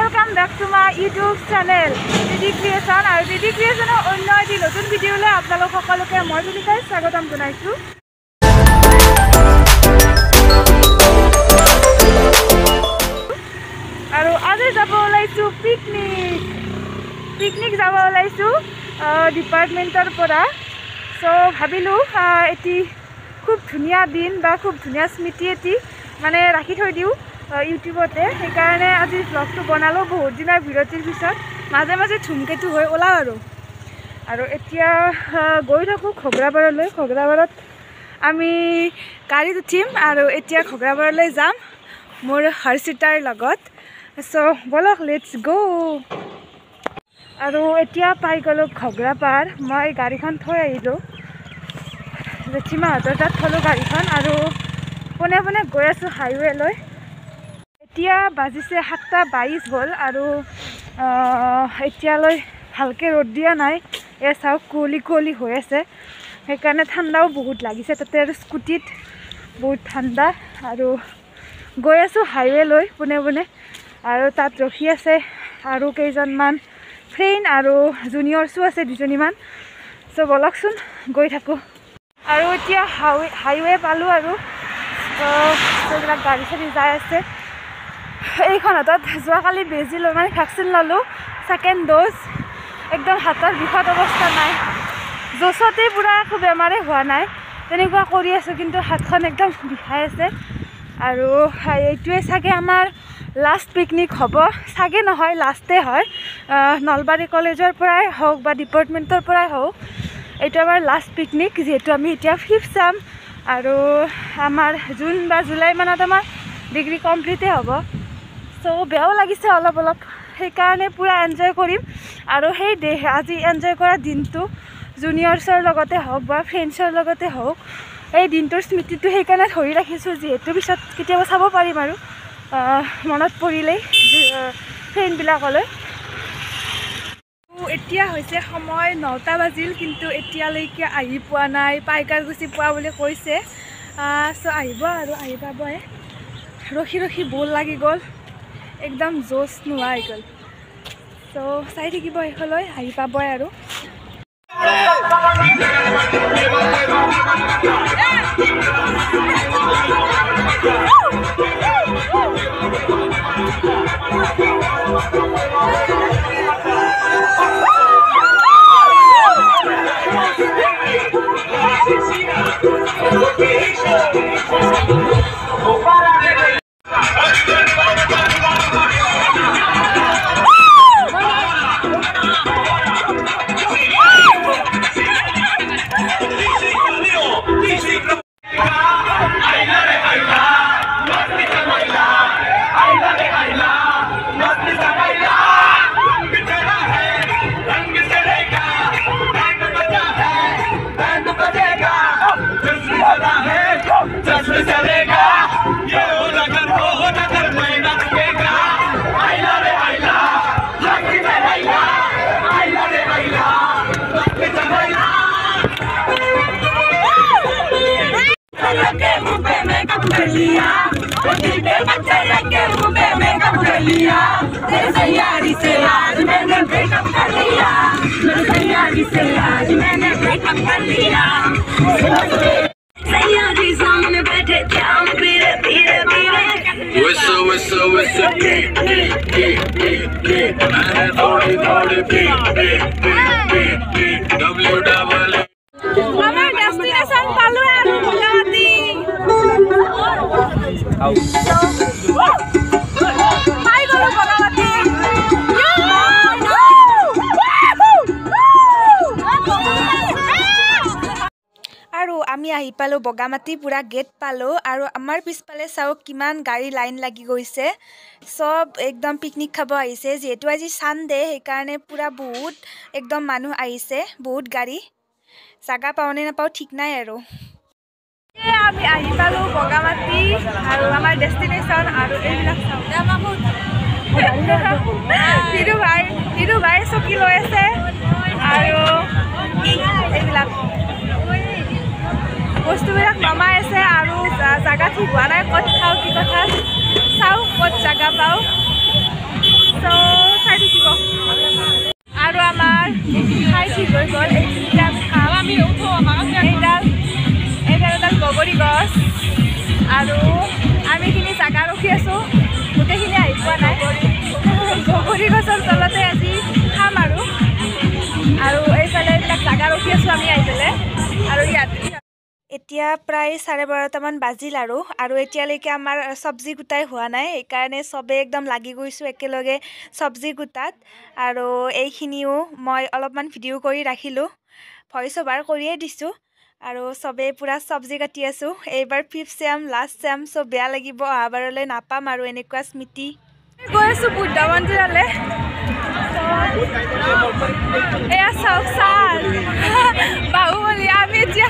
welcome back to my YouTube channel Didi Creation আৰু Didi Creation অন্য এটি নতুন ভিডিঅ'লৈ আপোনালোক সকলোকে মই তুলিকাই স্বাগতম জনাইছো আৰু আজি যাব ওলাইছো পিকনিক যাব ওলাইছো ডিপাৰ্টমেন্টৰ পৰা সো ভাবিলো এটি খুব ধুনিয়া দিন বা খুব ধুনিয়া স্মৃতি এটি মানে ৰাখি থৈ দিও ইউটিউবতে সেইকাৰণে আজি ব্লগটো বনালো বহুত দিনৰ বিৰতিৰ পিছত মাজে মাজে ঠুমকেটো হৈ ওলাও আৰু এতিয়া গৈ থাকো খগৰাবাৰলৈ খগৰাবাৰত আমি গাড়ীত উঠিম আৰু এতিয়া খগৰাবাৰলৈ যাম মোৰ হৰ্ষিতাৰ লগত সো বলক লেটস গো আৰু এতিয়া পাই গলো খগৰাবাৰ মই গাড়ীখন থৈ আহিলো জেঠিমাহঁতৰ তাত থলো গাড়ীখন আৰু পোনে পোনে গৈ আছো হাইৱেলৈ এতিয়া বাজিছে 7:22 হ'ল আৰু এতিয়ালৈ ভালকৈ ৰ'দ দিয়া নাই এ চাওক কুঁৱলী হৈ আছে সেইকাৰণে ঠাণ্ডাও বহুত লাগিছে তাতে আৰু স্কুটিত বহুত ঠাণ্ডা আৰু গৈ আছো হাইৱেলৈ পোনে পোনে আৰু তাত ৰখি আছে আৰু কেইজনমান ফ্ৰেণ্ড আৰু জুনিয়ৰছো আছে দুজনীমান সো বলকচোন গৈ থাকোঁ আৰু এতিয়া হাইৱে পালোঁ আৰু সেইবিলাক গাড়ী চাড়ী যাই আছে এইখন হাতত যোৱাকালি বেজি লৈ মানে ভেকচিন ল'লোঁ ছেকেণ্ড ড'জ একদম হাতৰ বিষত অৱস্থা নাই জোচতে পূৰা একো বেমাৰে হোৱা নাই তেনেকুৱা কৰি আছোঁ কিন্তু হাতখন একদম বিষাই আছে আৰু এইটোৱে চাগে আমাৰ লাষ্ট পিকনিক হ'ব চাগে নহয় লাষ্টে হয় নলবাৰী কলেজৰ পৰাই হওক বা ডিপাৰ্টমেণ্টৰ পৰাই হওক এইটো আমাৰ লাষ্ট পিকনিক যিহেতু আমি এতিয়া 5th চাম আৰু আমাৰ জুন বা জুলাই মানত আমাৰ ডিগ্ৰী কমপ্লিটে হ'ব সো বেয়াও লাগিছে অলপ সেইকাৰণে পূৰা এনজয় কৰিম আৰু সেই আজি এনজয় কৰা দিনটো জুনিয়ৰ্ছৰ লগতে হওক বা ফ্ৰেণ্ডছৰ লগতে হওক এই দিনটোৰ স্মৃতিটো সেইকাৰণে ধৰি ৰাখিছোঁ যিহেতু পিছত কেতিয়াবা চাব পাৰিম আৰু মনত পৰিলেই ফ্ৰেণ্ডবিলাকলৈ এতিয়া হৈছে সময় 9টা বাজিল কিন্তু এতিয়ালৈকে আহি পোৱা নাই পাইকাৰগুচি পোৱা বুলি কৈছে সো আহিব আৰু আহি পাবই ৰখি বল লাগি গ'ল একদম জোচ নোহোৱা হৈ গ'ল সো চাই থাকিব এইফালৈ আহি পাবই আৰু আমাৰ ডেষ্টিনেশ্যন পালো আৰু ভগৱতী পাই গলো ভগৱতী আৰু আমি আহি পালোঁ বগামাটি পূৰা গেট পালোঁ আৰু আমাৰ পিছফালে চাওক কিমান গাড়ী লাইন লাগি গৈছে চব একদম পিকনিক খাব আহিছে যিহেতু আজি ছানডে সেইকাৰণে পূৰা বহুত একদম মানুহ আহিছে বহুত গাড়ী জাগা পাওঁনে নাপাওঁ ঠিক নাই আৰু আমি আহি পালোঁ বগামাটি আৰু আমাৰ ডেষ্টিনেশ্যন আৰু এইবিলাক হিৰু ভাই চকী লৈ আছে আৰু এইবিলাক বস্তুবিলাক নমাই আছে আৰু জাগা ঠিক হোৱা নাই ক'ত খাওঁ কি কথা চাওঁ ক'ত জাগা পাওঁ So আৰু আমিখিনি জাগা ৰখি আছোঁ গোটেইখিনি আহি পোৱা নাই বগৰী গছৰ তলতে আজি খাম আৰু এইফালে এইবিলাক জাগা ৰখি আছোঁ আমি আহি পেলাই আৰু ইয়াত এতিয়া প্ৰায় 12:30মান বাজিল আৰু এতিয়ালৈকে আমাৰ চব্জি গোটাই হোৱা নাই সেইকাৰণে চবে একদম লাগি গৈছোঁ একেলগে চব্জি গোটাত আৰু এইখিনিও মই অলপমান ভিডিঅ' কৰি ৰাখিলোঁ ভইচ অভাৰ কৰিয়ে দিছোঁ আৰু চবেই পূৰা চব্জি কাটি আছোঁ এইবাৰ 5th চেম লাষ্ট চেম চব বেয়া লাগিব অহাবাৰলৈ নাপাম আৰু এনেকুৱা স্মৃতি গৈ আছোঁ বুদ্ধ মন্দিৰলৈ এয়া চাওক ছাৰ বাহুবলী আমি এতিয়া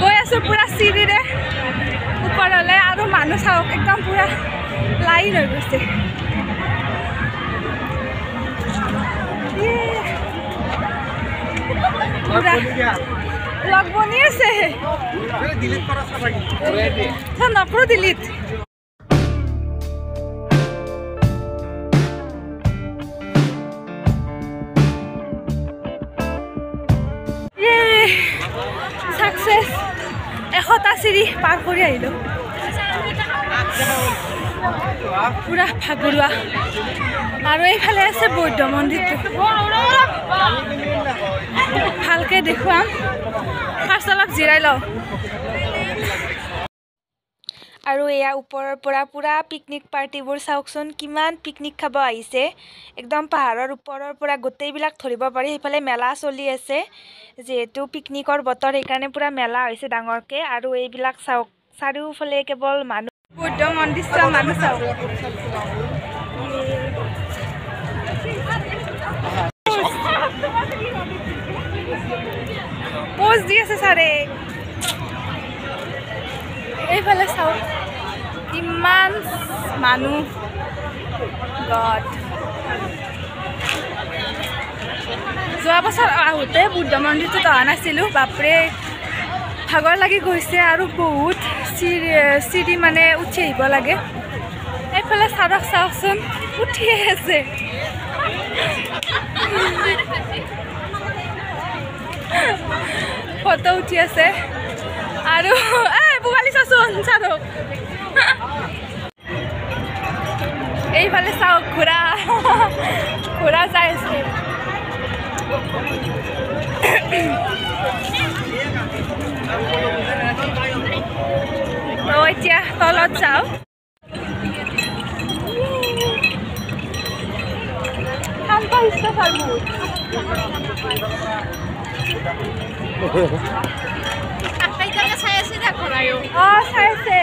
গৈ আছোঁ পূৰা চিৰিৰে ওপৰলৈ আৰু মানুহ চাওক একদম পূৰা লাইন হৈ গৈছে লগ বনি আছে নকৰোঁ ডিলিট সাকসেস 100টা চিৰি পাৰ কৰি আহিলোঁ পুৰা ভাগৰুৱা আৰু এইফালে আছে বৌদ্ধ মন্দিৰটো ভালকৈ দেখুৱাম ফাৰ্ষ্ট অলপ জিৰাই লওঁ আৰু এয়া ওপৰৰ পৰা পুৰা পিকনিক পাৰ্টিবোৰ চাওকচোন কিমান পিকনিক খাব আহিছে একদম পাহাৰৰ ওপৰৰ পৰা গোটেইবিলাক ধৰিব পাৰি সেইফালে মেলা চলি আছে যিহেতু পিকনিকৰ বতৰ সেইকাৰণে পুৰা মেলা হৈছে ডাঙৰকৈ আৰু এইবিলাক চাওক চাৰিওফালে কেৱল মানুহ বুদ্ধ মন্দিৰ চাওক মানুহ চাওক পোজ দি আছে ছাৰে এইফালে চাওক ইমান মানুহ গড যোৱা বছৰ আহোঁতে বুদ্ধ মন্দিৰটোত অহা নাছিলোঁ বাপৰে ভাগৰ লাগি গৈছে আৰু বহুত চিৰি মানে উঠি আহিব লাগে এইফালে চাৰক চাওকচোন উঠিয়ে আছে ফটো উঠি আছে আৰু বুবালি চাচোন চাৰক এইফালে চাওক ঘোঁৰা ঘোঁৰা যাই আছে তো এতিয়া তলত যাওঁ শান্ত ইষ্ট চাব চাই আছে অঁ চাই আছে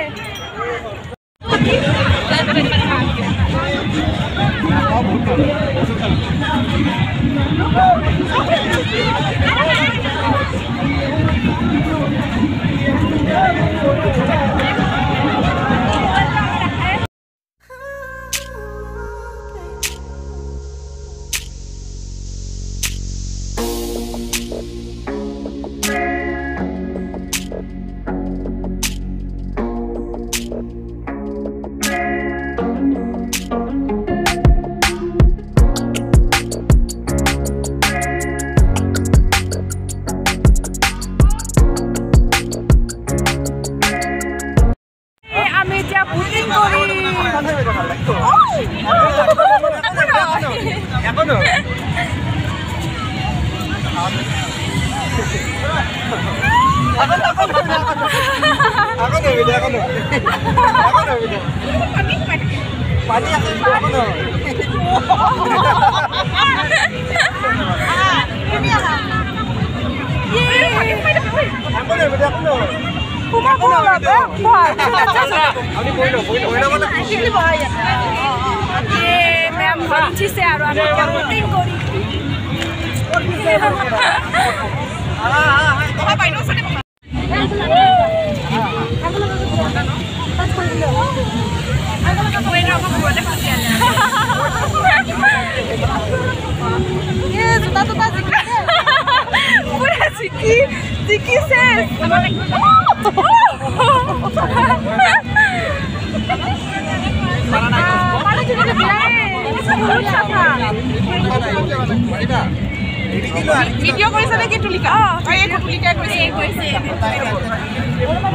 ভিডিঅ' কৰিছে নেকি তুলিকা? এই তুলিকাই কৰিছে।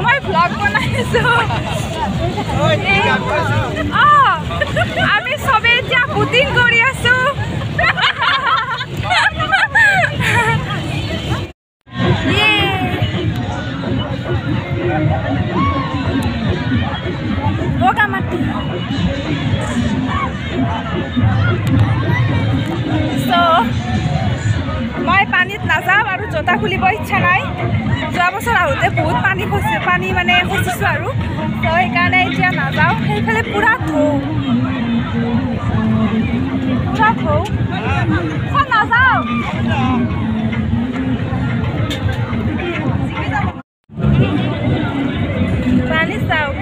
মই ভ্লগ বনাইছোঁ। আমি চবে এতিয়া বুটিং কৰি আছোঁ। বগামাটি মই পানীত নাযাওঁ আৰু জোতা খুলিব ইচ্ছা নাই। যোৱা বছৰ আহোঁতে বহুত পানী মানে খচিছোঁ আৰু তো সেইকাৰণে এতিয়া নাযাওঁ। সেইফালে পূৰা ঢৌ নাযাওঁ। পানী চাওঁ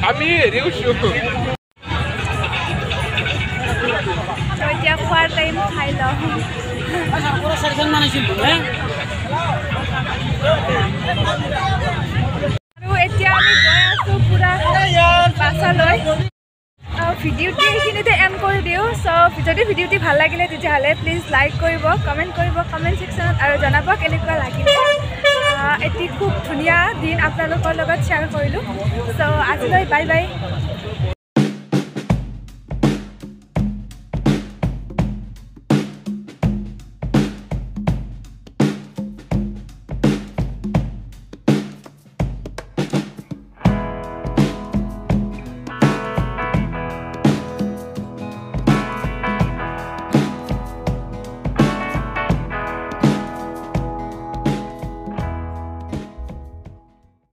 আমি হেৰিও এতিয়া খোৱাৰ টাইম খাই লওঁ। আৰু এতিয়া আমি গৈ আছোঁ পূৰা বাছলৈ। ভিডিঅ'টি এইখিনিতে এণ্ড কৰি দিওঁ। যদি ভিডিঅ'টি ভাল লাগিলে তেতিয়াহ'লে প্লিজ লাইক কৰিব, কমেণ্ট কৰিব কমেণ্ট ছেকশ্যনত আৰু জনাব কেনেকুৱা লাগিলে। এটি খুব ধুনীয়া দিন আপোনালোকৰ লগত শ্বেয়াৰ কৰিলোঁ। আজিলৈ বাই বাই।